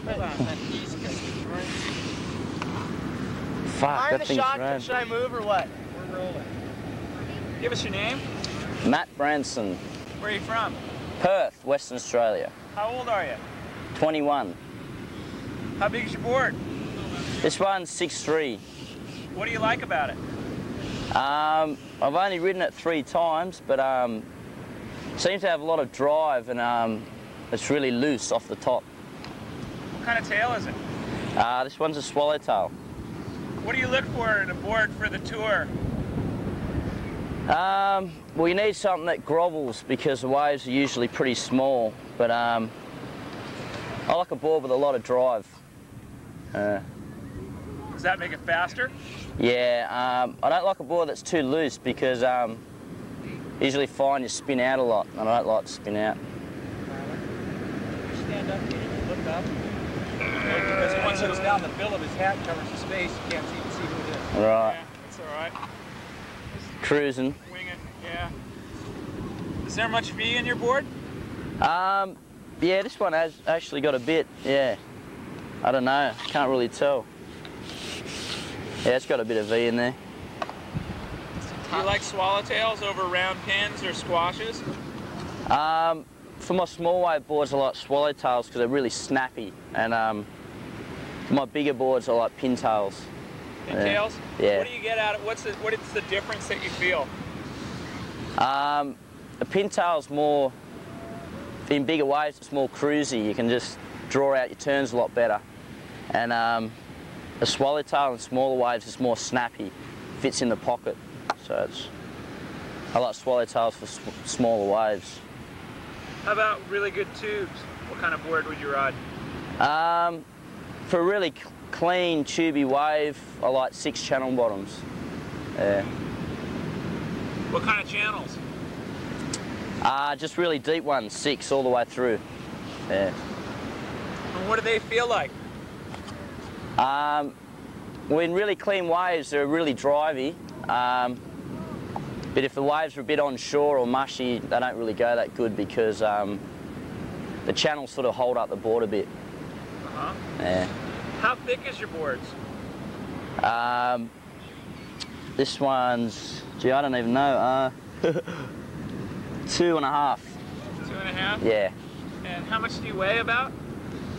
Fuck, I'm that the thing's shotgun. rad. Should I move or what? We're rolling. Give us your name. Matt Branson, Where are you from? Perth, Western Australia. How old are you? 21. How big is your board? This one's 6'3". What do you like about it? I've only ridden it 3 times, but seems to have a lot of drive and it's really loose off the top. What kind of tail is it? This one's a swallowtail. What do you look for in a board for the tour? Well, you need something that grovels because the waves are usually pretty small, but I like a board with a lot of drive. Does that make it faster? Yeah, I don't like a board that's too loose because you usually find you spin out a lot, and I don't like to spin out. Stand up here and look up. Because once it goes down, the bill of his hat covers the space. You can't even see who it is. Right. Yeah, that's all right. Cruising. Wing it, yeah. Is there much V in your board? Yeah, this one has actually got a bit, yeah. I don't know, can't really tell. Yeah, it's got a bit of V in there. Do you like swallowtails over round pins or squashes? For my small wave boards, I like swallowtails because they're really snappy, and for my bigger boards, I like pintails. Pintails? Yeah. What do you get out of what is the difference that you feel? A pintail's more, in bigger waves, it's more cruisy. You can just draw out your turns a lot better. And a swallowtail in smaller waves is more snappy, fits in the pocket. So I like swallowtails for smaller waves. How about really good tubes? What kind of board would you ride? For a really clean, tubey wave, I like 6 channel bottoms. Yeah. What kind of channels? Just really deep ones, 6 all the way through. Yeah. And what do they feel like? Well, in really clean waves, they're really drivey. But if the waves are a bit onshore or mushy, they don't really go that good because the channels sort of hold up the board a bit. Uh-huh. Yeah. How thick is your boards? This one's, gee, I don't even know. 2.5. 2.5? Yeah. And how much do you weigh about?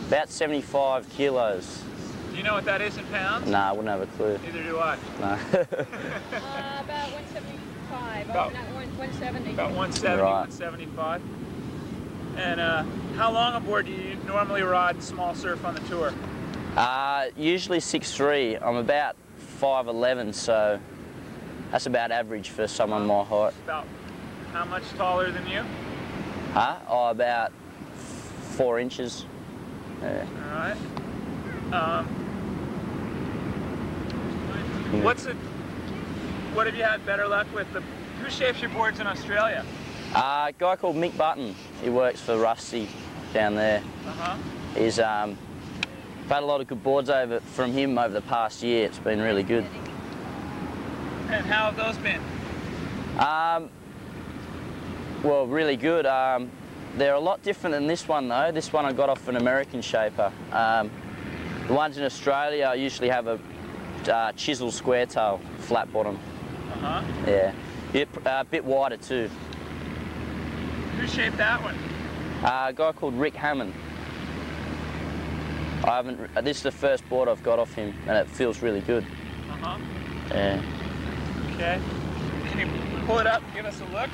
About 75 kilos. Do you know what that is in pounds? Nah, I wouldn't have a clue. Neither do I. No. About 175. About- No, 170. About 170, Right. 175. And how long aboard do you normally ride small surf on the tour? Usually 6'3". I'm about 5'11", so that's about average for someone my height. About how much taller than you? Huh? Oh, about 4 inches. Yeah. All right. What have you had better luck with? Who shapes your boards in Australia? A guy called Mick Button. He works for Rusty down there. Uh-huh. He's I've had a lot of good boards from him over the past year. It's been really good. And how have those been? Well, really good. They're a lot different than this one though. This one I got off an American shaper. The ones in Australia usually have a chisel square tail, flat bottom. Uh-huh. Yeah. A bit wider too. Who shaped that one? A guy called Rick Hammond. This is the first board I've got off him, and it feels really good. Uh-huh. Yeah. Okay. Can you pull it up and give us a look?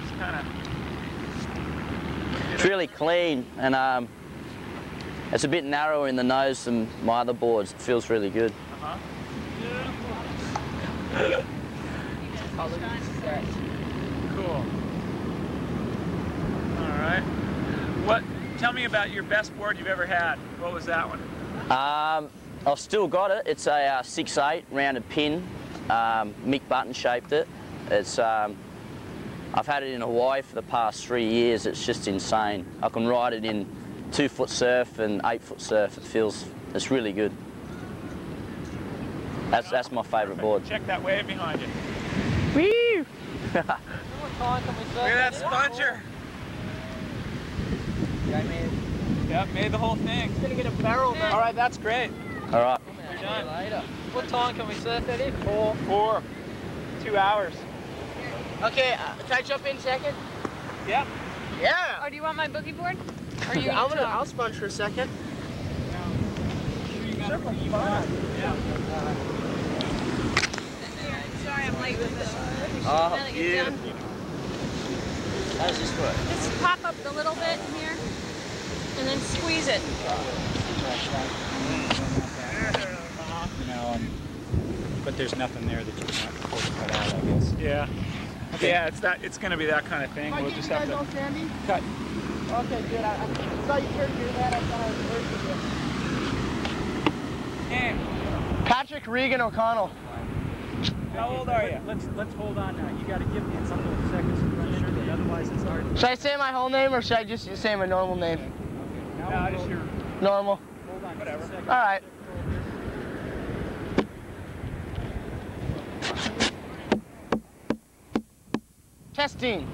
Just kind of... It's really clean, and it's a bit narrower in the nose than my other boards. It feels really good. Uh-huh. Cool. All right. Tell me about your best board you've ever had. What was that one? I've still got it. It's a 6'8" rounded pin. Mick Button shaped it. It's I've had it in Hawaii for the past 3 years. It's just insane. I can ride it in 2-foot surf and 8-foot surf. It's really good. That's my favourite board. Check that wave behind you. Woo! Look at that sponger. Yeah, I made it. Yep, made the whole thing. He's gonna get a barrel now. All right, that's great. All right. You're done. What time can we surf that in? 4. 2 hours. Okay, can I jump in second? Yep. Yeah. Oh, do you want my boogie board? Or you I'll sponge for a second. Surfing's fun. Sorry, I'm late with this. Oh, Now that you're done. How does this work? Just pop up the little bit here, and then squeeze it. You know, but there's nothing there that you can't pull the cut out, I guess. Yeah. Okay. Yeah, it's gonna be that kind of thing. We'll just have to Sandy? cut. Okay, good. I saw you turn your head. I thought I was working Name. Patrick Regan O'Connell. How old are you? Let's hold on now. You got to give me a couple of seconds to run into it, otherwise it's hard. Should I say my whole name or should I just say my normal name? No, just your. Normal. Hold on. Whatever. All right. Testing.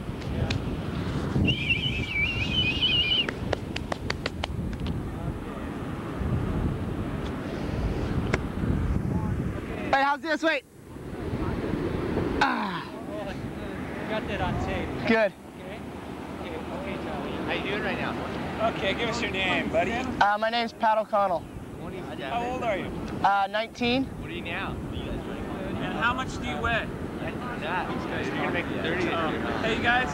Hey, how's this? Wait. Ah, Got that on tape. good. Okay, Charlie. How you doing right now? Okay, give us your name, buddy. My name's Pat O'Connell. How old are you? 19. And how much do you weigh? Hey, you guys.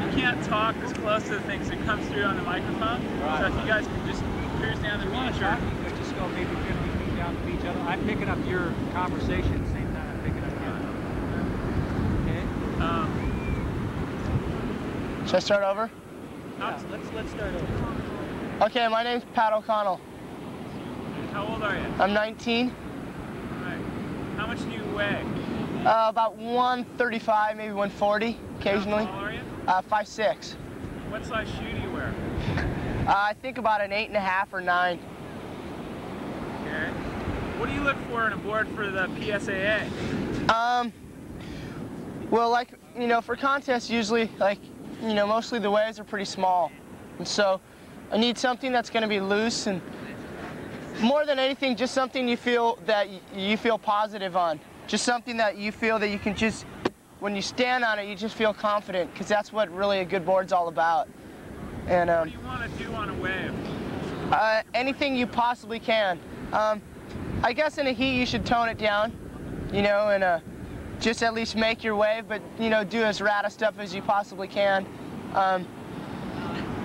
You can't talk as close to the things that comes through on the microphone. So if you guys can just cruise down the beach or. Let's just go maybe 50 feet down the beach. I'm picking up your conversation at the same time I'm picking up yours. Okay? Should I start over? Yeah, let's start over. Okay, my name's Pat O'Connell. How old are you? I'm 19. All right. How much do you weigh? About 135, maybe 140 occasionally. How tall are you? 5'6". What size shoe do you wear? I think about an 8.5 or 9. Okay. What do you look for in a board for the PSAA? Well, like, you know, for contests usually, like, you know, mostly the waves are pretty small. And so I need something that's going to be loose and more than anything, just something you feel that you feel positive on. Just something that you feel that you can just, when you stand on it, you just feel confident, because that's what really a good board's all about. And What do you want to do on a wave? anything you possibly can. I guess in a heat you should tone it down, you know, and just at least make your wave, but you know, do as rad a stuff as you possibly can.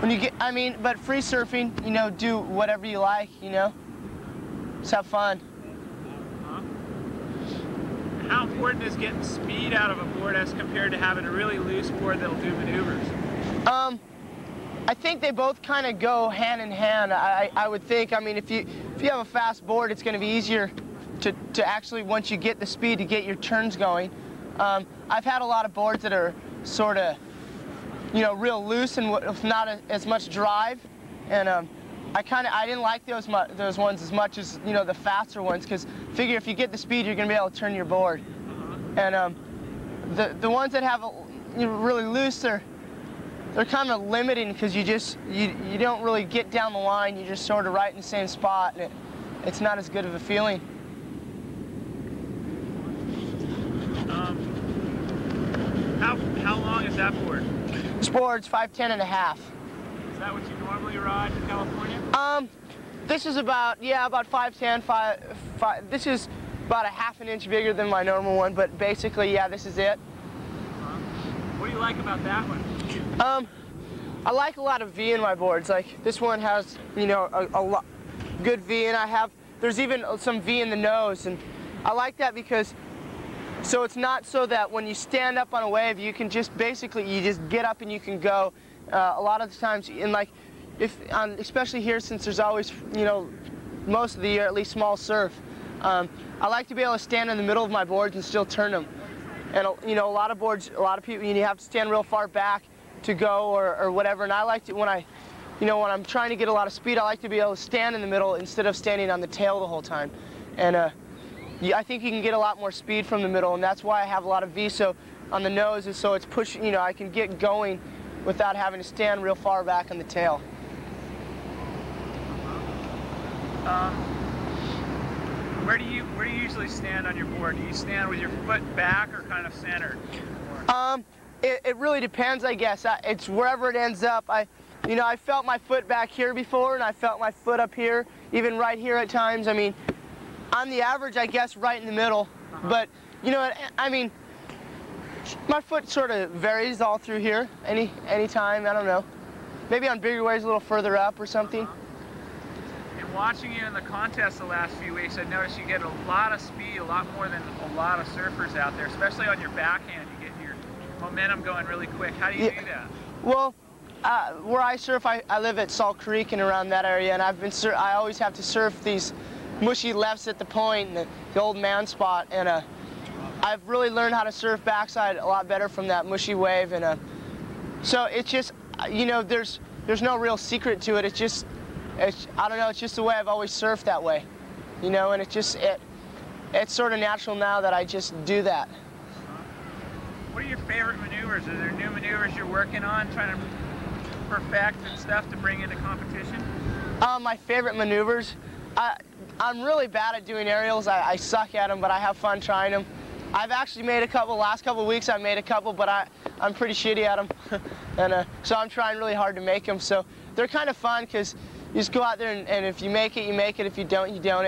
When you get, but free surfing, you know, do whatever you like, you know. Just have fun. How important is getting speed out of a board as compared to having a really loose board that'll do maneuvers? I think they both kind of go hand in hand. I would think. I mean, if you have a fast board, it's going to be easier to actually, once you get the speed, to get your turns going. I've had a lot of boards that are sort of, you know, real loose and with not as much drive, and I didn't like those ones as much as, you know, the faster ones, because figure if you get the speed, you're going to be able to turn your board. And the ones that have really loose, they're kind of limiting, because you don't really get down the line. You're just sort of right in the same spot, and it's not as good of a feeling. How long is that board? This board's 5'10.5". Is that what you normally ride in California? This is about 5'10", 5. This is about a ½ an inch bigger than my normal one, but basically, yeah, this is it. What do you like about that one? I like a lot of V in my boards. Like this one has, you know, a lot good V, and there's even some V in the nose, and I like that because so it's not so that when you stand up on a wave, you can just basically you just get up and you can go. A lot of the times, and like especially here, since there's always, you know, most of the year at least small surf, I like to be able to stand in the middle of my boards and still turn them. And you know, a lot of boards, a lot of people, you have to stand real far back to go or whatever. And I like to, when I'm trying to get a lot of speed, I like to be able to stand in the middle instead of standing on the tail the whole time. And I think you can get a lot more speed from the middle, and that's why I have a lot of V. So on the nose, is so it's pushing. You know, I can get going without having to stand real far back on the tail. Where do you usually stand on your board? Do you stand with your foot back or kind of centered? It really depends, I guess. It's wherever it ends up. I felt my foot back here before, and I felt my foot up here, even right here at times. I mean, on the average, I guess right in the middle. But you know, I mean, my foot sort of varies all through here. Any time, I don't know. Maybe on bigger waves a little further up or something. Watching you in the contest the last few weeks, I've noticed you get a lot of speed, a lot more than a lot of surfers out there, especially on your backhand. You get your momentum going really quick. How do you do that? Well, where I surf, I live at Salt Creek and around that area, and I always have to surf these mushy lefts at the point and the old man spot, and I've really learned how to surf backside a lot better from that mushy wave, and so it's just, you know, there's no real secret to it. I don't know, it's just the way I've always surfed that way, you know, and it's sort of natural now that I just do that. What are your favorite maneuvers? Are there new maneuvers you're working on, trying to perfect and stuff to bring into competition? My favorite maneuvers? I'm really bad at doing aerials. I suck at them, but I have fun trying them. I've actually made a couple, last couple of weeks I made a couple, but I'm pretty shitty at them. And so I'm trying really hard to make them. So they're kind of fun because you just go out there and if you make it, you make it. If you don't, you don't.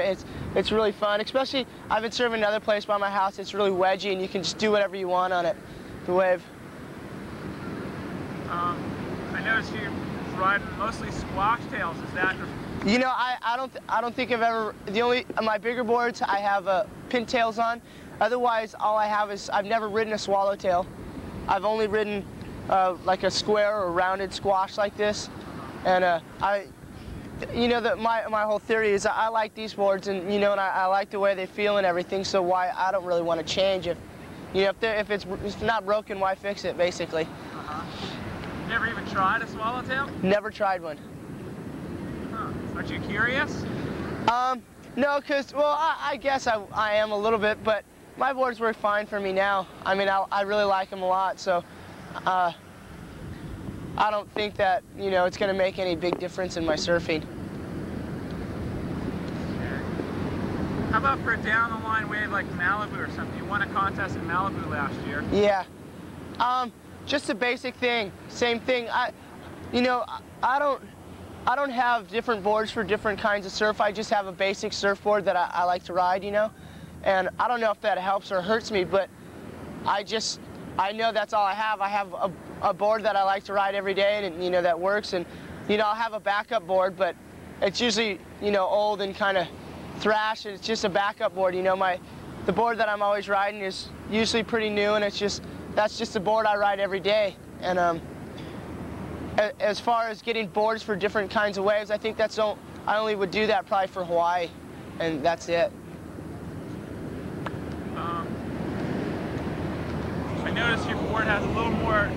It's really fun. Especially, I've been surfing another place by my house. It's really wedgy and you can just do whatever you want on it, the wave. I noticed you're riding mostly squash tails. Is that? You know, I don't think I've ever, on my bigger boards I have pintails on. Otherwise, all I have is, I've never ridden a swallowtail. I've only ridden like a square or rounded squash like this. And you know, my whole theory is I like these boards, and you know, and I like the way they feel and everything. So why, I don't really want to change. If you know, if it's not broken, why fix it, basically. Never even tried a swallowtail? Never tried one. Huh. Aren't you curious? No, because, well, I guess I am a little bit, but my boards work fine for me now. I mean, I really like them a lot, so I don't think that, you know, it's going to make any big difference in my surfing. How about for a down-the-line wave like Malibu or something? You won a contest in Malibu last year. Yeah. Just a basic thing. Same thing. You know, I don't have different boards for different kinds of surf. I just have a basic surfboard that I like to ride, you know. And I don't know if that helps or hurts me, but I know that's all I have. I have a board that I like to ride every day, and you know, that works. And you know, I'll have a backup board, but it's usually, you know, old and kind of thrashed, and it's just a backup board. You know, the board that I'm always riding is usually pretty new, and that's just the board I ride every day. And as far as getting boards for different kinds of waves, I think I only would do that probably for Hawaii, and that's it. I noticed your board has a little more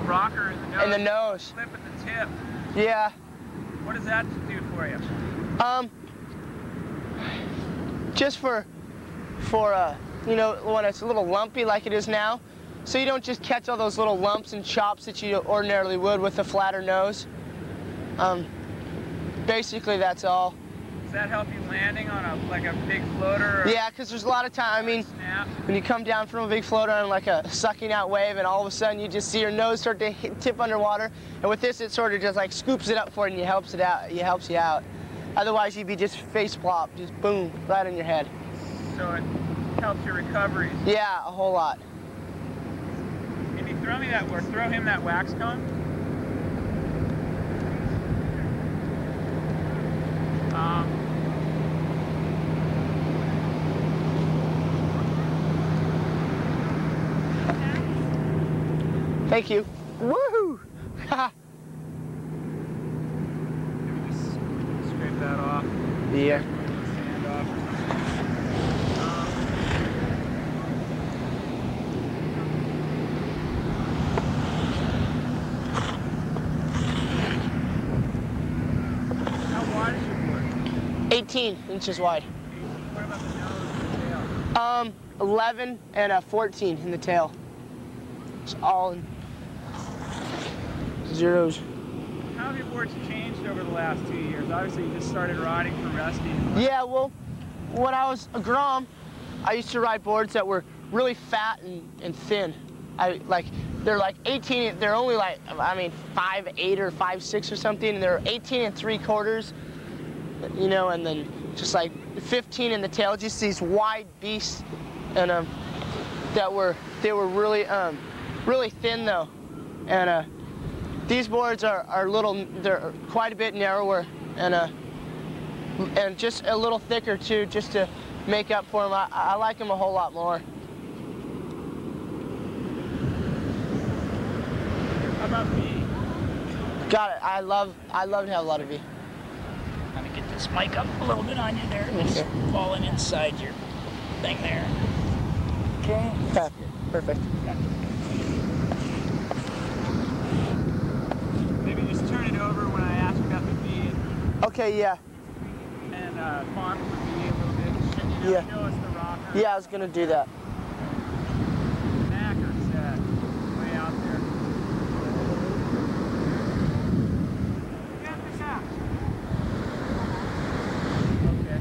rocker in the nose. In the nose. Flip at the tip. Yeah. What does that do for you? Just for you know, when it's a little lumpy like it is now, so you don't just catch all those little lumps and chops that you ordinarily would with a flatter nose. Basically, that's all. Does that help you landing on like a big floater? Yeah, because there's a lot of time. I mean, when you come down from a big floater on like a sucking out wave, and all of a sudden you just see your nose start to tip underwater, and with this, it sort of just like scoops it up for you and it helps it out. It helps you out. Otherwise, you'd be just face plop, just boom, right on your head. So it helps your recovery. Yeah, a whole lot. Can you throw him that wax cone? Thank you. Woohoo! Just scrape that off. Yeah. Sand off. How wide is your board? 18 inches wide. What about the nose and the tail? 11 and 14 in the tail. It's all in zeros. How have your boards changed over the last 2 years? Because obviously you just started riding for Rusty. Yeah, well, when I was a Grom, I used to ride boards that were really fat and thin. They're like 18, they're only like, I mean, 5'8" or 5'6" or something, and they're 18 3/4, you know, and then just like 15 in the tail, just these wide beasts, and they were really really thin though, and these boards are little, they're quite a bit narrower, and just a little thicker too, just to make up for them. I like them a whole lot more. How about V? Got it. I love to have a lot of V. I'm gonna get this mic up a little bit on you there. It's falling inside your thing there. Okay. Okay. Perfect. Maybe just turn it over when I ask about the V. Okay. Yeah. And font the V a little bit. You know, Yeah. show us the rocker. Yeah. I was gonna do that. Knacker set. Way out there. Get this out. Okay.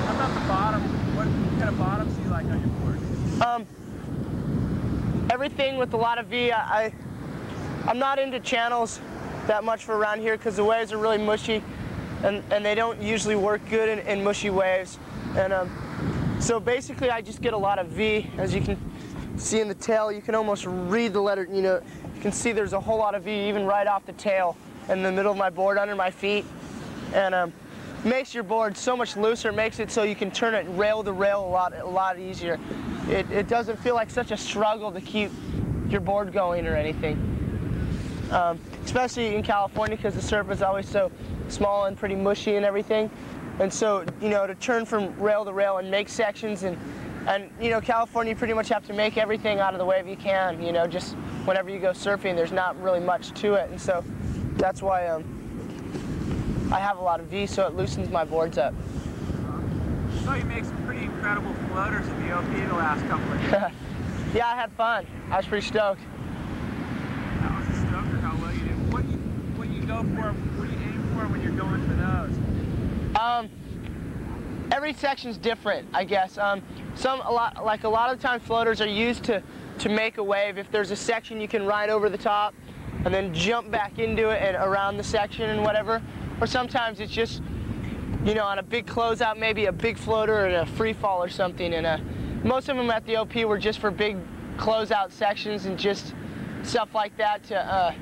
How about the bottom? What kind of bottoms do you like on your board? Everything with a lot of V. I'm not into channels that much for around here because the waves are really mushy, and they don't usually work good in mushy waves. And so basically I just get a lot of V. As you can see in the tail, you can almost read the letter, you know, you can see there's a whole lot of V even right off the tail in the middle of my board under my feet. And makes your board so much looser, makes it so you can turn it rail to rail a lot easier. It doesn't feel like such a struggle to keep your board going or anything. Especially in California because the surf is always so small and pretty mushy and everything. And so, you know, to turn from rail to rail and make sections and you know, California, you pretty much have to make everything out of the wave you can, you know, just whenever you go surfing, there's not really much to it. And so that's why I have a lot of V, so it loosens my boards up. So you make some pretty incredible floaters at the OP the last couple of years. Yeah, I had fun. I was pretty stoked. That was a stoker how well you did. What do you go for? What do you aim for when you're going for those? Every section's different, I guess. A lot of the time floaters are used to make a wave. If there's a section you can ride over the top and then jump back into it and around the section and whatever. Or sometimes it's just, you know, on a big closeout, maybe a big floater and a free fall or something. And most of them at the OP were just for big closeout sections and just stuff like that to,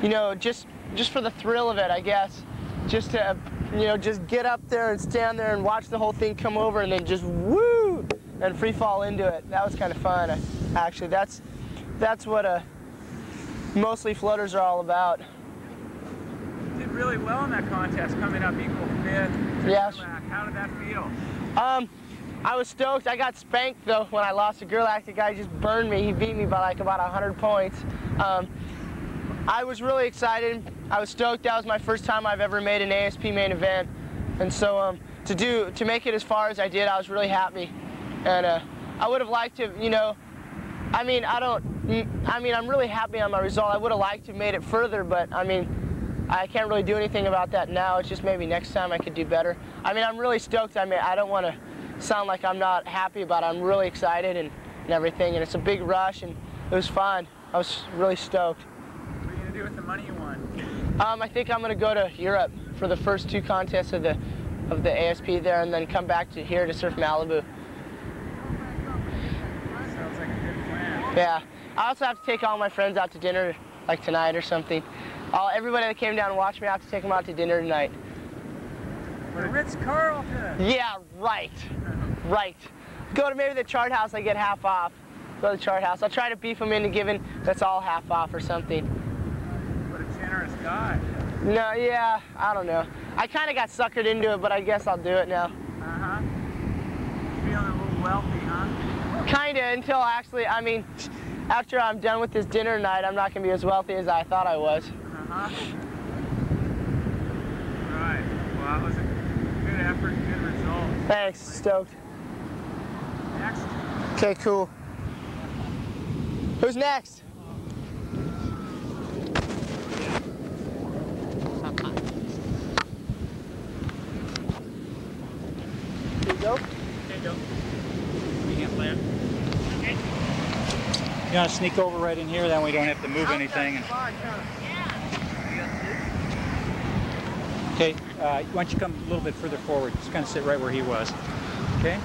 you know, just for the thrill of it, I guess. Just to, you know, just get up there and stand there and watch the whole thing come over and then just woo and free fall into it. That was kind of fun. Actually, that's what mostly floaters are all about. Did really well in that contest, coming up equal fifth. Yeah. How did that feel? I was stoked. I got spanked though when I lost to Gerlach. The guy just burned me. He beat me by like about 100 points. I was really excited. I was stoked. That was my first time I've ever made an ASP main event, and so to make it as far as I did, I was really happy. And I would have liked to, you know, I'm really happy on my result. I would have liked to have made it further, but I mean, I can't really do anything about that now. It's just maybe next time I could do better. I mean, I'm really stoked. I mean, I don't want to sound like I'm not happy about it. I'm really excited and everything, and it's a big rush, and it was fun. I was really stoked. What are you going to do with the money you won? I think I'm going to go to Europe for the first two contests of the ASP there, and then come back to here to surf Malibu. Sounds like a good plan. Yeah. I also have to take all my friends out to dinner, like tonight or something. Everybody that came down and watched me, I have to take them out to dinner tonight. The Ritz-Carlton. Yeah, right. Right. Go to maybe the Chart House, I get half off. Go to the Chart House. I'll try to beef them into giving that's all half off or something. What a generous guy. No, yeah, I don't know. I kind of got suckered into it, but I guess I'll do it now. Uh-huh. Feeling a little wealthy, huh? Kind of, until actually, I mean, after I'm done with this dinner tonight, I'm not going to be as wealthy as I thought I was. Uh-huh. Right. Well, that was a good effort, good result. Thanks, stoked. Next. Okay, cool. Who's next? You want to sneak over right in here, then we don't have to move anything. Okay, why don't you come a little bit further forward, just kind of sit right where he was. Okay,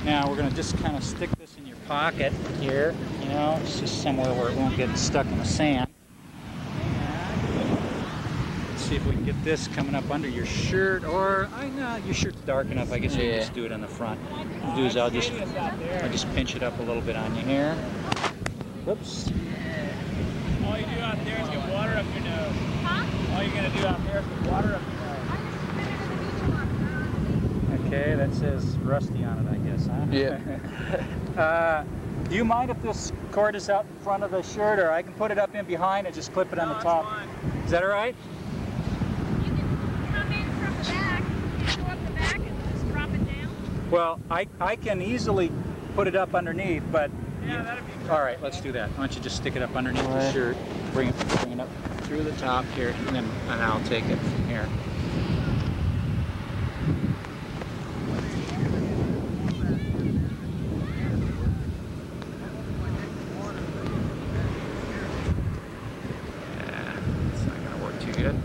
now we're going to just kind of stick this in your pocket here, you know, it's just somewhere where it won't get stuck in the sand. Let's see if we can get this coming up under your shirt, or, no, your shirt's dark enough, I guess you can just do it on the front. What I'll do is I'll just pinch it up a little bit on you here. Whoops. All you do out there is get water up your nose. Huh? All you're going to do out there is get water up your nose. Okay, that says Rusty on it, I guess, huh? Yeah. Do you mind if this cord is out in front of the shirt, or I can put it up in behind and just clip it on the top? Fine. Is that all right? You can come in from the back, you go up the back and just drop it down. Well, I can easily put it up underneath, but... Yeah, that'd be good. All right, let's do that. Why don't you just stick it up underneath the shirt, bring it up through the top here, and I'll take it from here. It's not going to work too good.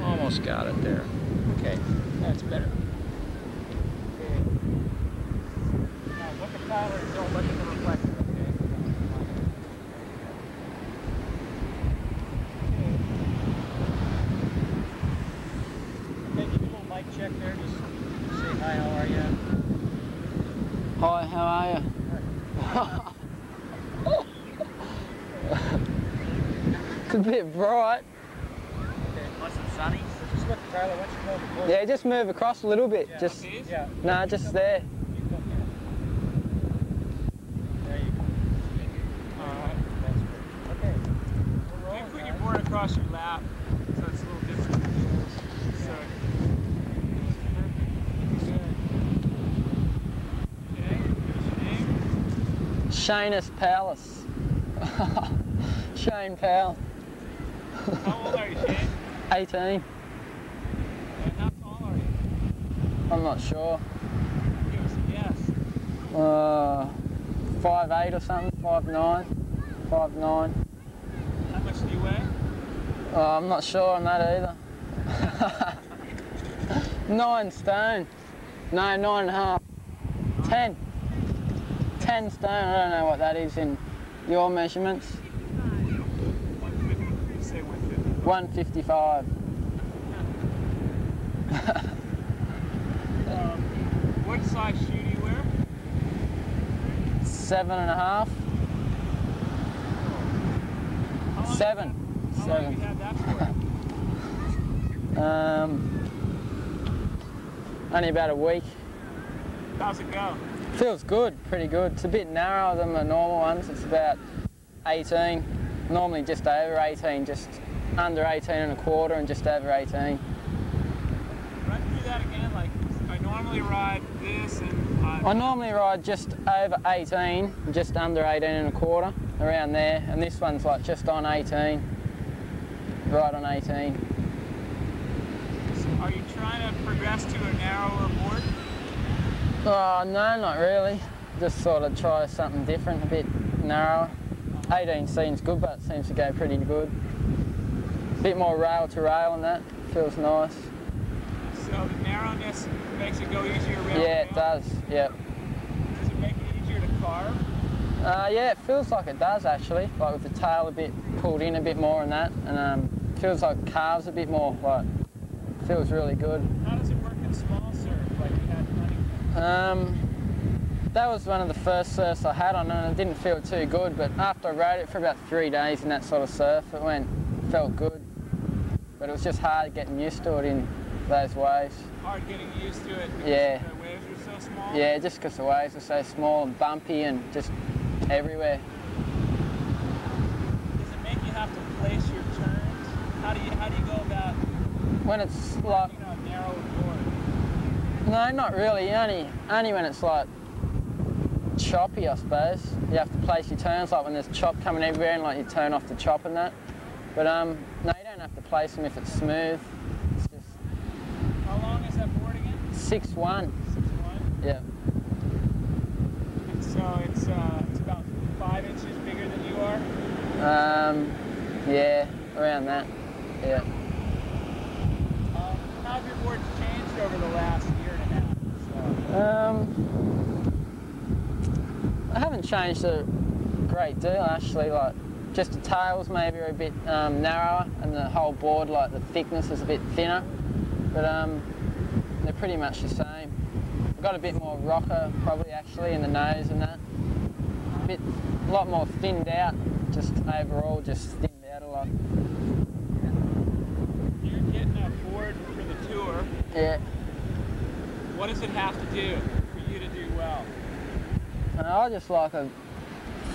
Almost got it there. Okay, that's better. Okay. Now look at Tyler and don't look at the reflector, okay? Okay, give me a little mic check there. Just say hi, how are you? Hi, how are you? It's a bit bright. Nice and sunny. Just look, Tyler, why don't you move it closer? Yeah, just move across a little bit. Just Yeah. no, just there. You come here. There you go. Alright, that's great. Okay. We're rolling, You put your guys. board across your lap, so it's a little different. So, okay, here's your name. Shanus Palace. Shane Powell. How old are you, Shane? 18. And how tall are you? I'm not sure. Give us a guess. 5'8" or something. 5'9". 5'9". How much do you weigh? I'm not sure on that either. 9 stone. No, 9.5. 10. 10 stone. I don't know what that is in your measurements. 150. Say 150. 155. What size shoe do you wear? 7.5. How long- 7. How long have you had that for? Only about a week. How's it go? Feels good, pretty good. It's a bit narrower than the normal ones. It's about 18. Normally just over 18, just under 18.25 and just over 18. Run through that again. Like I normally ride this and I normally ride just over 18, just under 18.25, around there. And this one's like just on 18, right on 18. Are you trying to progress to a narrower board? Oh, no, not really. Just sort of try something different, a bit narrower. 18 seems good, but it seems to go pretty good. A bit more rail to rail on that, feels nice. So the narrowness makes it go easier around. Yeah, it does, yep. Does it make it easier to carve? Yeah, it feels like it does actually, like with the tail a bit pulled in a bit more and that, and feels like calves a bit more, like, feels really good. How does it work in small surf, like you had Huntington? That was one of the first surfs I had on, and it didn't feel too good, but after I rode it for about 3 days in that sort of surf, felt good. But it was just hard getting used to it in those waves. Hard getting used to it because Yeah. the waves are so small? Yeah, just because the waves are so small and bumpy and just everywhere. Does it make you have to place your turns? How do you go about When it's like, a narrow board? no, not really, only when it's like choppy, I suppose. You have to place your turns, like when there's chop coming everywhere and like you turn off the chop and that. But no, you don't have to place them if it's smooth. It's just How long is that board again? 6'1". 6'1"? Yeah. And so it's about 5 inches bigger than you are? Yeah, around that. Yeah. How have your boards changed over the last year and a half or so? I haven't changed a great deal actually. Like, just the tails maybe are a bit narrower, and the whole board, like the thickness is a bit thinner. But they're pretty much the same. I've got a bit more rocker probably actually in the nose and that. A lot more thinned out. Just overall, just thinned out a lot. You're getting a board for the tour. Yeah. What does it have to do for you to do well? I just like a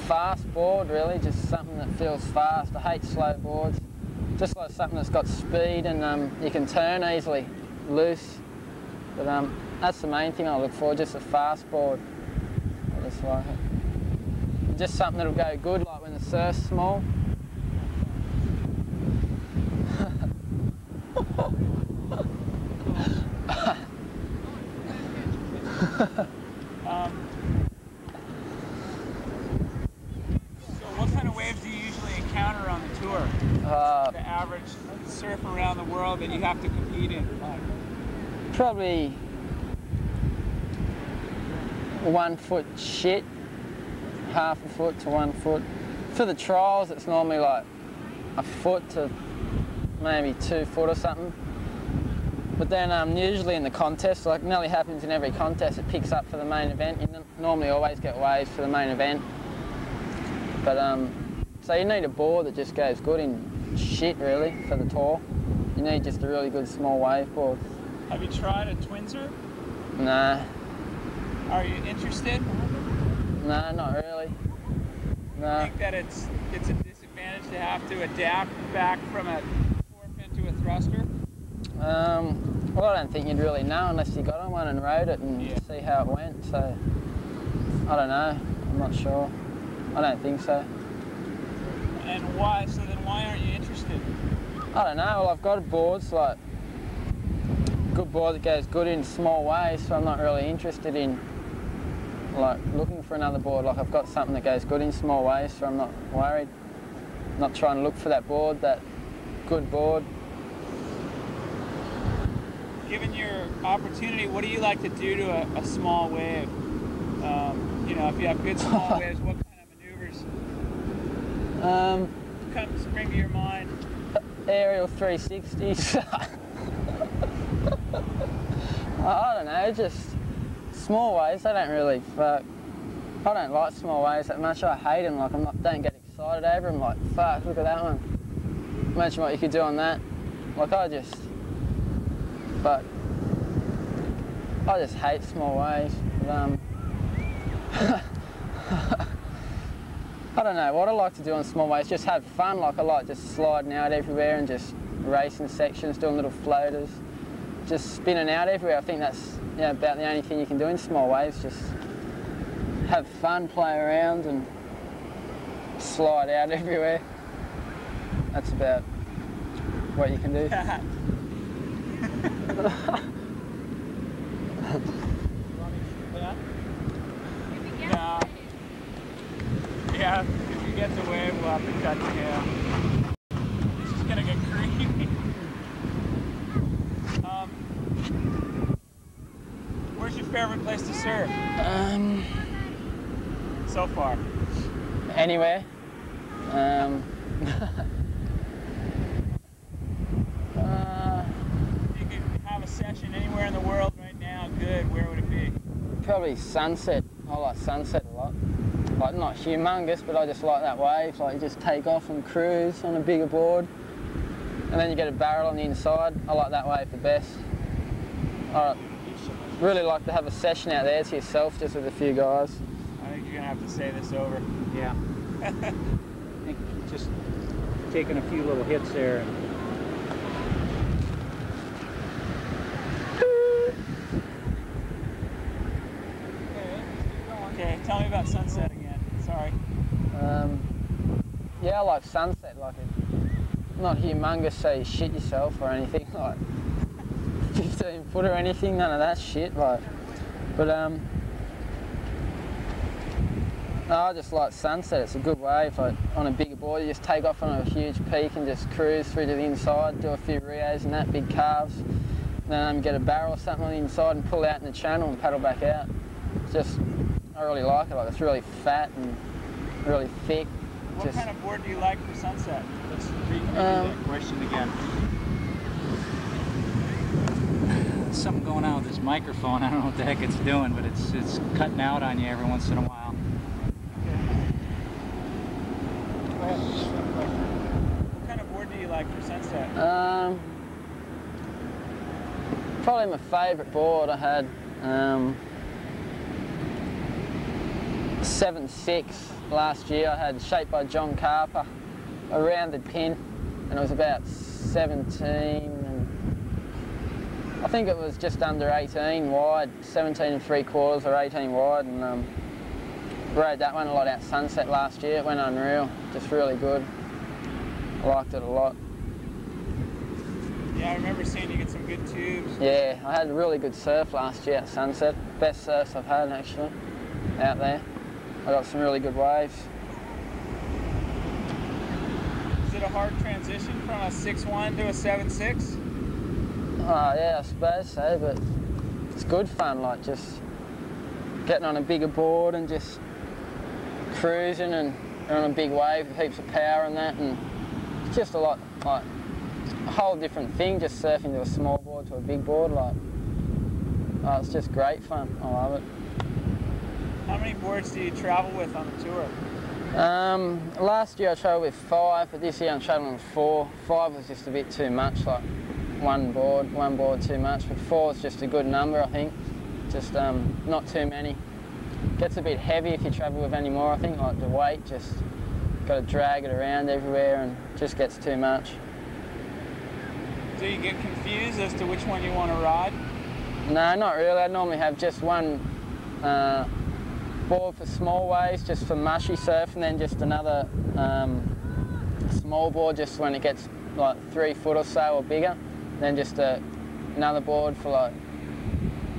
fast board really, just something that feels fast. I hate slow boards. Just like something that's got speed and you can turn easily, loose. But that's the main thing I look for, just a fast board. I just like it. Just something that'll go good, like when the surf's small. So what kind of waves do you usually encounter on the tour? The average surf around the world that you have to compete in? Probably 1 foot shit. Half a foot to 1 foot. For the trials, it's normally like a foot to maybe 2 foot or something. But then usually in the contest, like nearly happens in every contest, it picks up for the main event. You normally always get waves for the main event. But so you need a board that just goes good in shit really for the tour. You need just a really good small wave board. Have you tried a Twinser? Nah. Are you interested? No, not really. No. I think that it's a disadvantage to have to adapt back from a forefin to a thruster. Well, I don't think you'd really know unless you got on one and rode it and see how it went. So I don't know. I'm not sure. I don't think so. And why? So then why aren't you interested? I don't know. Well, I've got boards like good board that goes good in small waves, so I'm not really interested in like looking for another board. Like I've got something that goes good in small waves, so I'm not worried. I'm not trying to look for that board, that good board. Given your opportunity, what do you like to do to a small wave? You know, if you have good small waves, what kind of maneuvers spring to your mind? Aerial 360s. I don't know, just small waves. I don't really fuck. I don't like small waves that much. I hate them. Like don't get excited over them. Like fuck, look at that one. Imagine what you could do on that. Like but I just hate small waves. But, I don't know, what I like to do on small waves, just have fun. Like I like just sliding out everywhere and just racing sections, doing little floaters, just spinning out everywhere. I think that's about the only thing you can do in small waves, just have fun, play around and slide out everywhere. That's about what you can do. No. Yeah, if he gets away, we'll have to cut to him. This is gonna get creepy. Where's your favorite place to surf? So far. Anywhere. If you could have a session anywhere in the world right now, good, where would it be? Probably Sunset. I like Sunset a lot. Like not humongous, but I just like that wave. Like you just take off and cruise on a bigger board, and then you get a barrel on the inside. I like that wave the best. I really like to have a session out there to yourself, just with a few guys. I think you're gonna have to say this over. Yeah. I think just taking a few little hits there. Okay, tell me about Sunset again. Sorry. Yeah, I like Sunset. Like not humongous so you shit yourself or anything, like 15 foot or anything, none of that shit, like. But no, I just like Sunset. It's a good wave. Like on a bigger board, you just take off on a huge peak and just cruise through to the inside, do a few rios and that, big calves, then get a barrel or something on the inside and pull out in the channel and paddle back out. It's just, I really like it. Like it's really fat and really thick. What kind of board do you like for Sunset? Let's repeat that question again. There's something going on with this microphone. I don't know what the heck it's doing, but it's cutting out on you every once in a while. What kind of board do you like for Sunset? Probably my favourite board I had, 7.6 last year. I had shaped by John Carper, a rounded pin, and it was about 17, and I think it was just under 18 wide, 17 3/4 or 18 wide, and rode that one a lot out Sunset last year. It went unreal, just really good. I liked it a lot. Yeah, I remember seeing you get some good tubes. Yeah, I had a really good surf last year at Sunset. Best surfs I've had actually out there. I got some really good waves. Is it a hard transition from a 6.1 to a 7.6? Yeah, I suppose so, but it's good fun, like just getting on a bigger board and just cruising and on a big wave with heaps of power and that, and it's just a lot, like a whole different thing, just surfing to a small board to a big board, like, oh, it's just great fun. I love it. How many boards do you travel with on the tour? Last year I travelled with 5, but this year I'm travelling with 4. 5 was just a bit too much, like one board too much, but 4 is just a good number, I think. Just not too many. Gets a bit heavy if you travel with any more, I think, like the weight, just got to drag it around everywhere and just gets too much. Do you get confused as to which one you want to ride? No, not really. I normally have just one board for small waves, just for mushy surf, and then just another small board just when it gets like 3 foot or so or bigger. Then just another board for like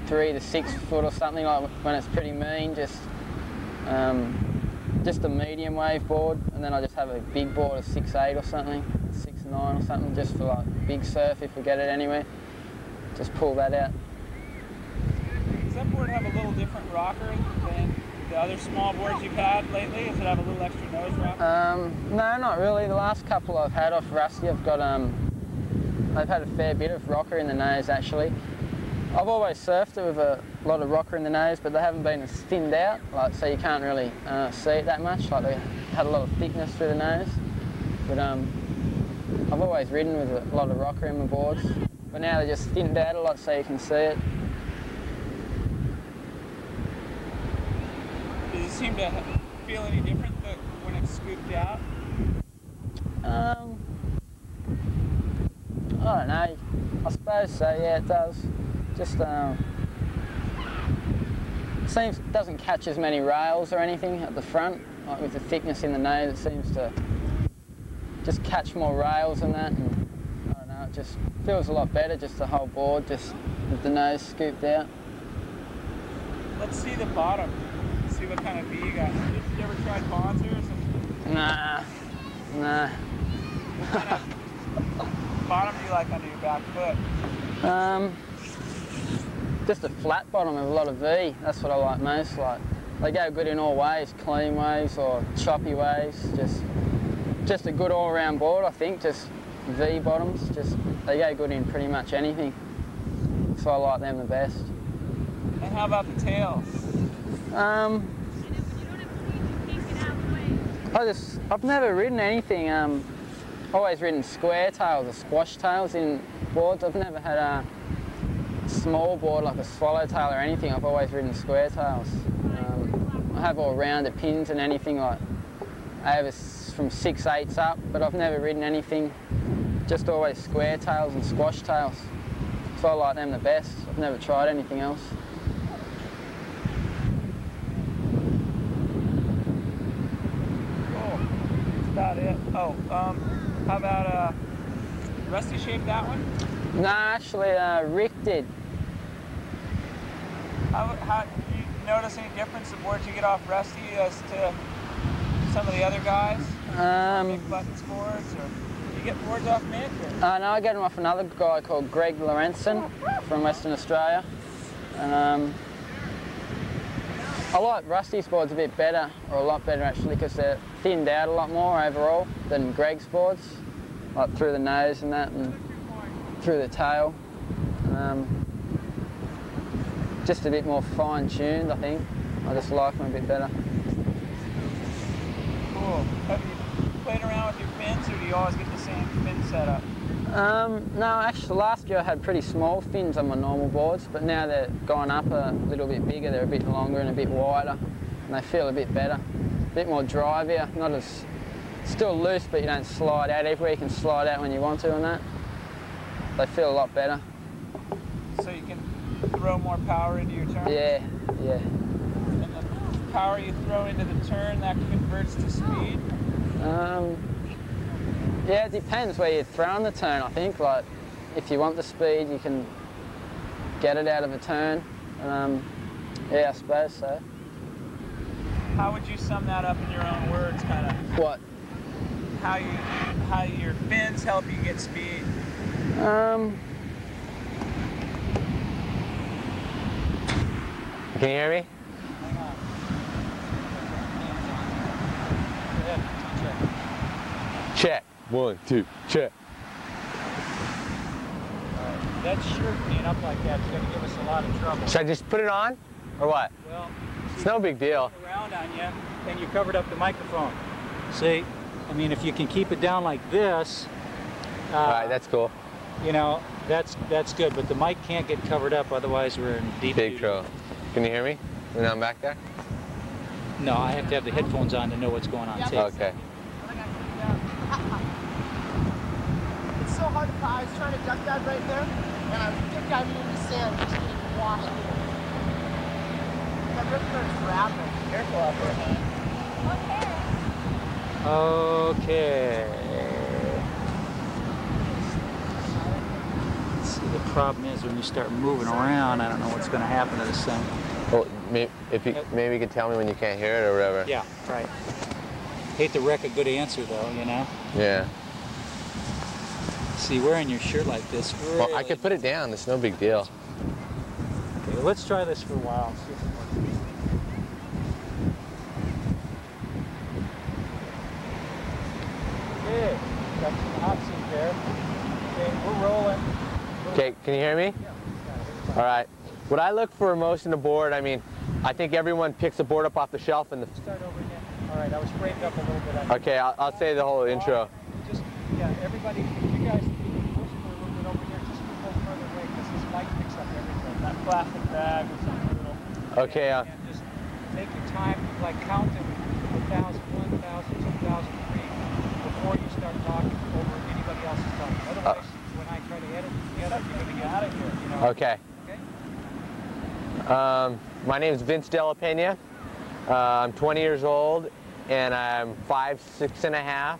3 to 6 foot or something, like when it's pretty mean, just a medium wave board, and then I just have a big board of 6.8 or something, 6.9 or something, just for like big surf if we get it anywhere. Just pull that out. Does that board have a little different rocker than the other small boards you've had lately? Does it have a little extra nose rocker? No, not really. The last couple I've had off Rusty, I've had a fair bit of rocker in the nose actually. I've always surfed it with a lot of rocker in the nose, but they haven't been as thinned out, like, so you can't really see it that much. Like, they had a lot of thickness through the nose. But I've always ridden with a lot of rocker in my boards, but now they're just thinned out a lot so you can see it. Does it seem to feel any different when it's scooped out? I don't know. I suppose so. Yeah, it does. Just doesn't catch as many rails or anything at the front. Like with the thickness in the nose, it seems to just catch more rails and that. And I don't know. It just feels a lot better. Just the whole board, just with the nose scooped out. Let's see the bottom. See what kind of V you got. Have you ever tried Bonzer or something? Nah. What kind of bottom do you like under your back foot? Just a flat bottom with a lot of V. That's what I like most. Like, they go good in all waves, clean waves or choppy waves. Just a good all-round board, I think. Just V bottoms. They go good in pretty much anything. So I like them the best. And how about the tails? I've never ridden anything. Always ridden square tails or squash tails in boards. I've never had a small board like a swallowtail or anything. I've always ridden square tails. I have all rounded pins and anything like over from 6/8 up, but I've never ridden anything. Just always square tails and squash tails. So I like them the best. I've never tried anything else. Cool. That's about it. Oh, how about Rusty shaped that one? No, actually, Rick did. How you notice any difference the boards you get off Rusty as to some of the otother guys? Mick Buttons boards, or you get boards off Mick? Or? No, I get them off another guy called Greg Lorenzen from Western Australia. And I like Rusty's boards a bit better, or a lot better actually, because they're thinned out a lot more overall than Greg's boards, like through the nose and that, and through the tail. Just a bit more fine-tuned, I think. I just like them a bit better. Cool. Have you played around with your fins, or do you always get the same fin setup? No, actually last year I had pretty small fins on my normal boards, but now they're gone up a little bit bigger. They're a bit longer and a bit wider, and they feel a bit better. A bit more drivier, not as, still loose, but you don't slide out everywhere. You can slide out when you want to and that. They feel a lot better. So you can throw more power into your turn? Yeah, yeah. And the power you throw into the turn, that converts to speed? Yeah, it depends where you're throwing the turn, I think. Like, if you want the speed, you can get it out of a turn. Yeah, I suppose so. How would you sum that up in your own words, kind of? What? How your fins help you get speed? Can you hear me? Hang on. Go ahead, check. Check. 1, 2, check. Alright, that shirt being up like that is going to give us a lot of trouble. Should I just put it on, or what? Well, It's no big deal. around on you, and you covered up the microphone. See, I mean, if you can keep it down like this, All right, that's cool. you know, that's good. But the mic can't get covered up, otherwise we're in deep Big trouble. Can you hear me? When I'm back there? No, I have to have the headphones on to know what's going on. See? Okay. It's so hard to fly. I was trying to duck dive right there, and I was duck diving in the sand, just getting washed in. That river is rapid. Careful out there. Okay. See, the problem is when you start moving around, I don't know what's going to happen to this thing. Well, maybe you could tell me when you can't hear it or whatever. Yeah, right. Hate to wreck a good answer though, you know? Yeah. See, wearing your shirt like this really... Well, I could put it down. It's no big deal. Okay, well, let's try this for a while. See if it works. Okay, got some hot seat there. Okay, we're rolling. Okay, can you hear me? All right. What I look for most in a board, I mean, I think everyone picks a board up off the shelf and Start over again. All right, I was framed up a little bit. Okay, I'll say the whole intro. Just, yeah, everybody, you guys push for a little bit over here, just a little further away because this mic picks up everything. That plastic bag or something little. Okay. And just take your time, like counting 1,000, 1,000, 2,000, 3 before you start talking over anybody else's talking. Otherwise, when I try to edit together, you're going to get out of here. You know? Okay. Okay? My name is Vince Della Pena. I'm 20 years old, and I'm 5'6½",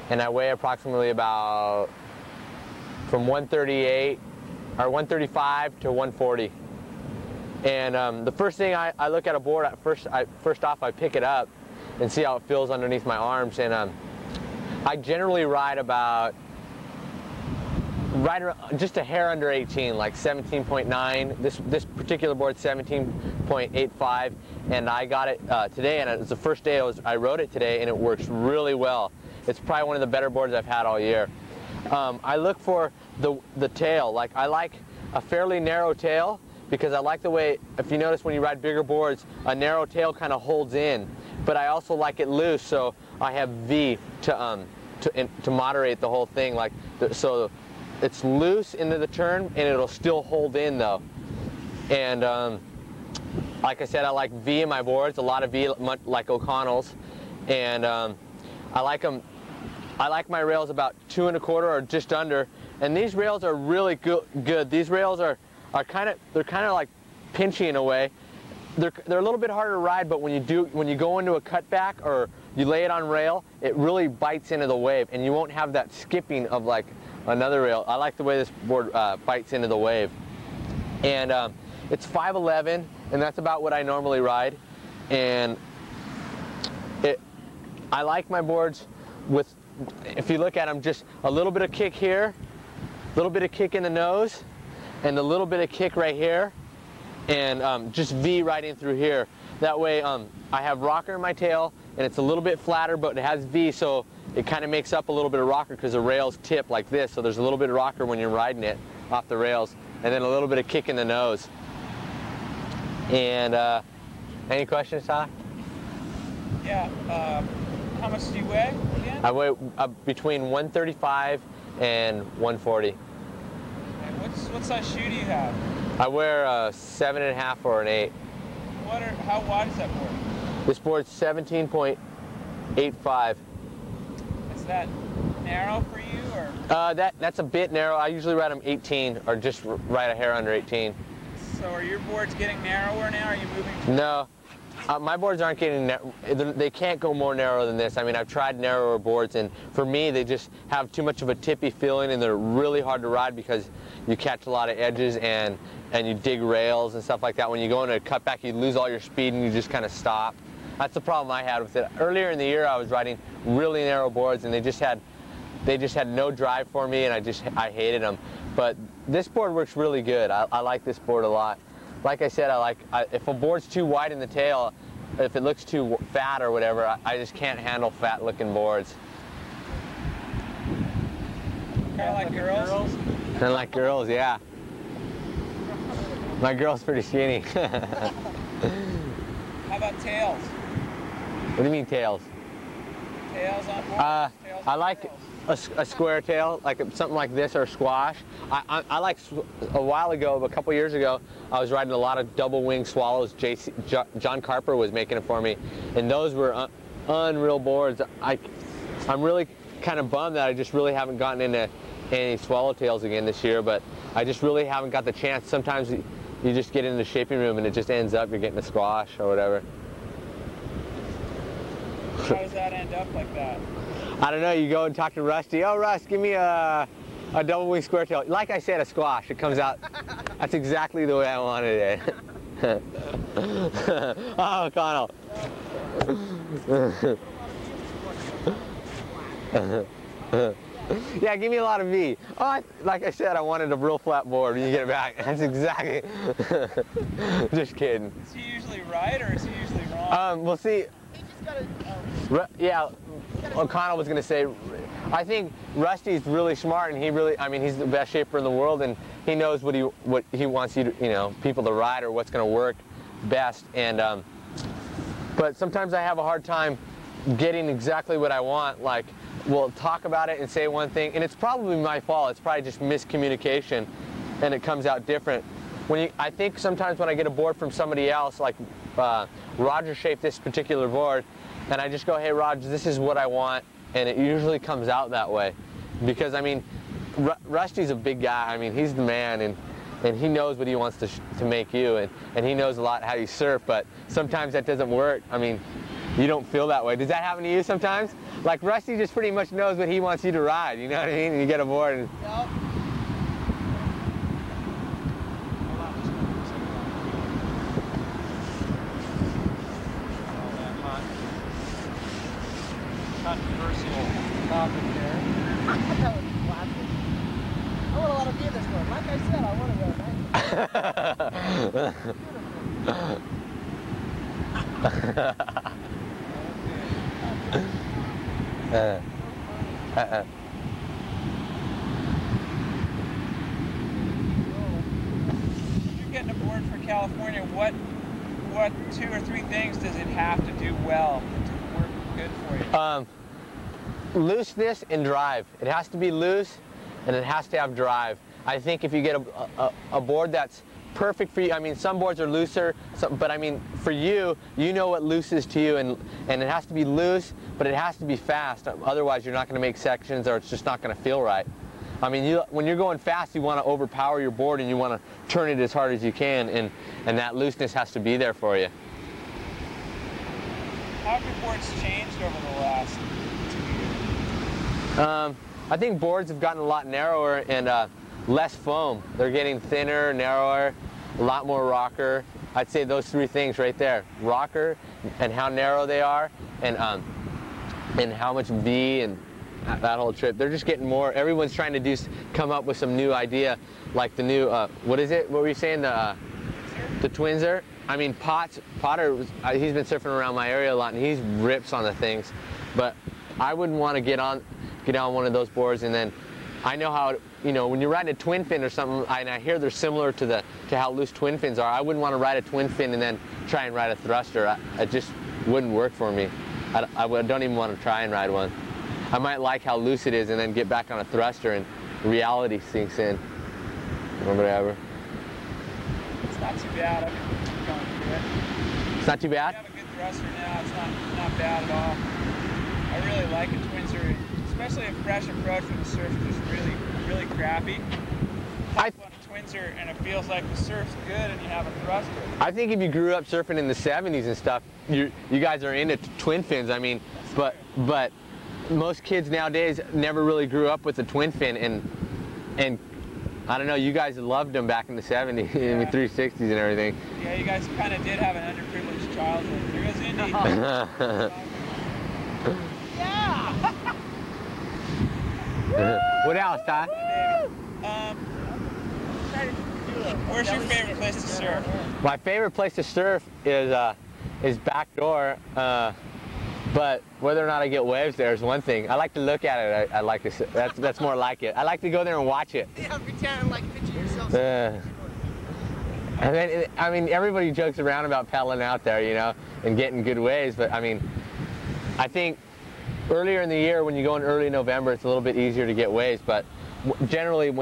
and I weigh approximately about from 138 or 135 to 140. And the first thing I look at a board, first off I pick it up and see how it feels underneath my arms, and I generally ride about just a hair under 18, like 17.9. This particular board 17.85, and I got it today, and it's the first day I rode it today, and it works really well. It's probably one of the better boards I've had all year. I look for the tail. Like, I like a fairly narrow tail because I like the way, if you notice when you ride bigger boards, a narrow tail kind of holds in. But I also like it loose, so I have V to moderate the whole thing. Like, so it's loose into the turn, and it'll still hold in though. And like I said, I like V in my boards, a lot of V, like O'Connell's, and I like them. I like my rails about 2 1/4 or just under, and these rails are really good. These rails are kind of like pinchy in a way. They're a little bit harder to ride, but when you go into a cutback or you lay it on rail, it really bites into the wave, and you won't have that skipping of like another rail. I like the way this board bites into the wave. And it's 5'11", and that's about what I normally ride. And I like my boards with, if you look at them, just a little bit of kick here, a little bit of kick in the nose, and a little bit of kick right here, and just V right in through here. That way I have rocker in my tail, and it's a little bit flatter, but it has V, so it kind of makes up a little bit of rocker because the rails tip like this, so there's a little bit of rocker when you're riding it off the rails, and then a little bit of kick in the nose. And any questions, Todd? Yeah. How much do you weigh again? I weigh between 135 and 140. And what size shoe do you have? I wear a 7.5 or an 8. How wide is that board? This board's 17.85. Is that narrow for you, or? That's a bit narrow. I usually ride them 18, or just ride a hair under 18. So are your boards getting narrower now? Are you moving? No. My boards aren't getting, they can't go more narrow than this. I mean, I've tried narrower boards, and for me, they just have too much of a tippy feeling, and they're really hard to ride because you catch a lot of edges and you dig rails and stuff like that. When you go into a cutback, you lose all your speed and you just kind of stop. That's the problem I had with it. Earlier in the year, I was riding really narrow boards, and they just had no drive for me, and I hated them. But this board works really good. I like this board a lot. Like I said, if a board's too wide in the tail, if it looks too fat or whatever, I just can't handle fat-looking boards. Kind of like girls? Kind of like girls, yeah. My girl's pretty skinny. How about tails? What do you mean tails? Tails on boards? I like a square tail, like something like this, or squash. I like, a while ago, a couple years ago, I was riding a lot of double wing swallows. John Carper was making it for me, and those were unreal boards. I'm really kind of bummed that I just really haven't gotten into any swallowtails again this year, but I just really haven't got the chance. Sometimes you just get in the shaping room and it just ends up you're getting a squash or whatever. How does that end up like that? I don't know, you go and talk to Rusty. Oh, Russ, give me a double wing square tail. Like I said, a squash. It comes out. That's exactly the way I wanted it. Oh, Connell. Yeah, give me a lot of V. Oh, like I said, I wanted a real flat board when you get it back. That's exactly. Just kidding. Is he usually right, or is he usually wrong? We'll see. Yeah, O'Connell was going to say, I think Rusty's really smart, and he's the best shaper in the world, and he knows what he wants people to ride, or what's going to work best. And but sometimes I have a hard time getting exactly what I want. Like, we'll talk about it and say one thing, and it's probably my fault. It's probably just miscommunication, and it comes out different. I think sometimes when I get a board from somebody else, like Roger shaped this particular board, and I just go, hey, Roger, this is what I want, and it usually comes out that way. Because, I mean, Rusty's a big guy. I mean, he's the man, and he knows what he wants to make you, and he knows a lot how you surf, but sometimes that doesn't work. I mean, you don't feel that way. Does that happen to you sometimes? Like, Rusty just pretty much knows what he wants you to ride, you know what I mean? And you get a board and... Yep. Controversial topic there. That was classic. I want a lot of V in this board. Like I said, I want to If you're getting a board for California, what 2 or 3 things does it have to do well to work good for you? Looseness and drive. It has to be loose, and it has to have drive. I think if you get a board that's perfect for you, I mean, some boards are looser, but I mean, for you, you know what loose is to you, and it has to be loose, but it has to be fast. Otherwise, you're not going to make sections, or it's just not going to feel right. I mean, when you're going fast, you want to overpower your board, and you want to turn it as hard as you can, and that looseness has to be there for you. How have your boards changed over the last 2 years? I think boards have gotten a lot narrower and less foam. They're getting thinner, narrower, a lot more rocker. I'd say those three things right there: rocker, and how narrow they are, and how much V and that whole trip. They're just getting more. Everyone's trying to come up with some new idea, like the new what is it? What were you saying? The Twinser. I mean, Potter, he's been surfing around my area a lot, and he's rips on the things. But I wouldn't want to get on one of those boards, and then I know how, you know, when you're riding a twin fin or something, and I hear they're similar to how loose twin fins are. I wouldn't want to ride a twin fin and then try and ride a thruster. It just wouldn't work for me. I don't even want to try and ride one. I might like how loose it is and then get back on a thruster and reality sinks in or whatever. It's not too bad. I've been going through it. It's not too bad? I have a good thruster now. It's not bad at all. I really like a Twinser, especially a fresh approach when the surf's just really crappy. Hop on a Twinser and it feels like the surf's good and you have a thruster. I think if you grew up surfing in the 70s and stuff, you guys are into twin fins. I mean, but most kids nowadays never really grew up with a twin fin, and I don't know, you guys loved them back in the 70s, Yeah. in the 360s and everything. Yeah, you guys kind of did have an underprivileged childhood. Here goes Indy. Yeah! What else, Ty? Where's your favorite place to surf? My favorite place to surf is backdoor, but whether or not I get waves there is one thing. I like to look at it. I like to. That's more like it. I like to go there and watch it. Yeah, pretend and like picture yourself. And then, I mean, everybody jokes around about paddling out there, you know, and getting good waves, but I mean, I think earlier in the year, when you go in early November, it's a little bit easier to get waves, but generally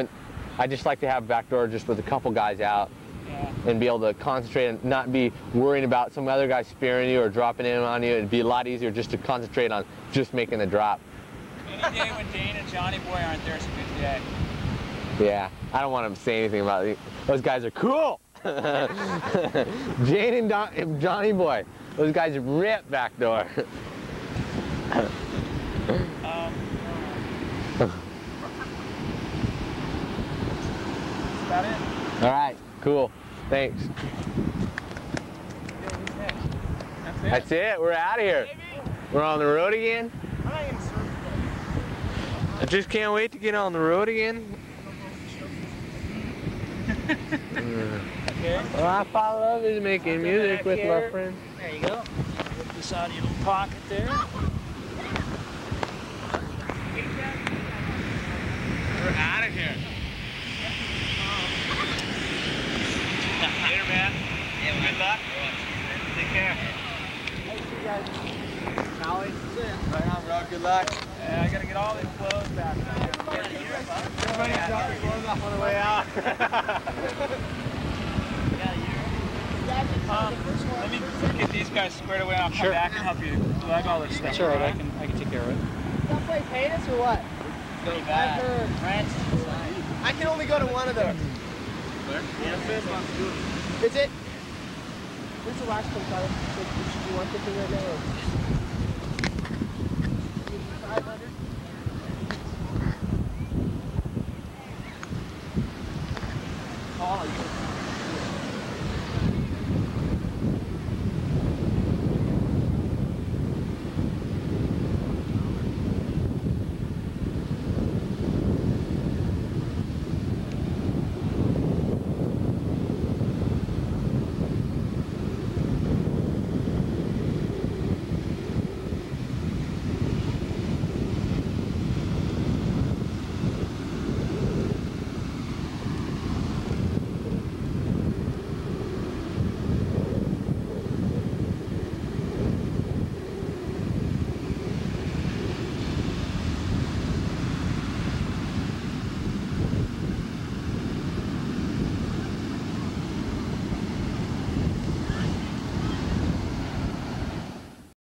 I just like to have backdoor just with a couple guys out. Yeah. And be able to concentrate and not be worrying about some other guy spearing you or dropping in on you. It'd be a lot easier just to concentrate on just making the drop. Any day when Dane and Johnny Boy aren't there, it's a good day. Yeah, I don't want to say anything about it. Those guys are cool. Jane and Johnny Boy, those guys rip backdoor. That's about it. All right, cool. Thanks. That's it. We're out of here. We're on the road again. I just can't wait to get on the road again. Okay. Well, I love is making music with my friends. There you go. Put this out of your little pocket there. We're out of here. Later, man. Yeah, good luck. Take care. Right on, bro. Good luck. Yeah, I gotta get all these clothes back. Everybody's got their clothes off on the way out. Let me get these guys squared away. I'll come back and help you lug all this stuff. That's all right. I can take care of it. Y'all play tennis or what? I've heard. I can only go to one of those. Is it? Where's the last one, Tyler? Do you want something right now? 500?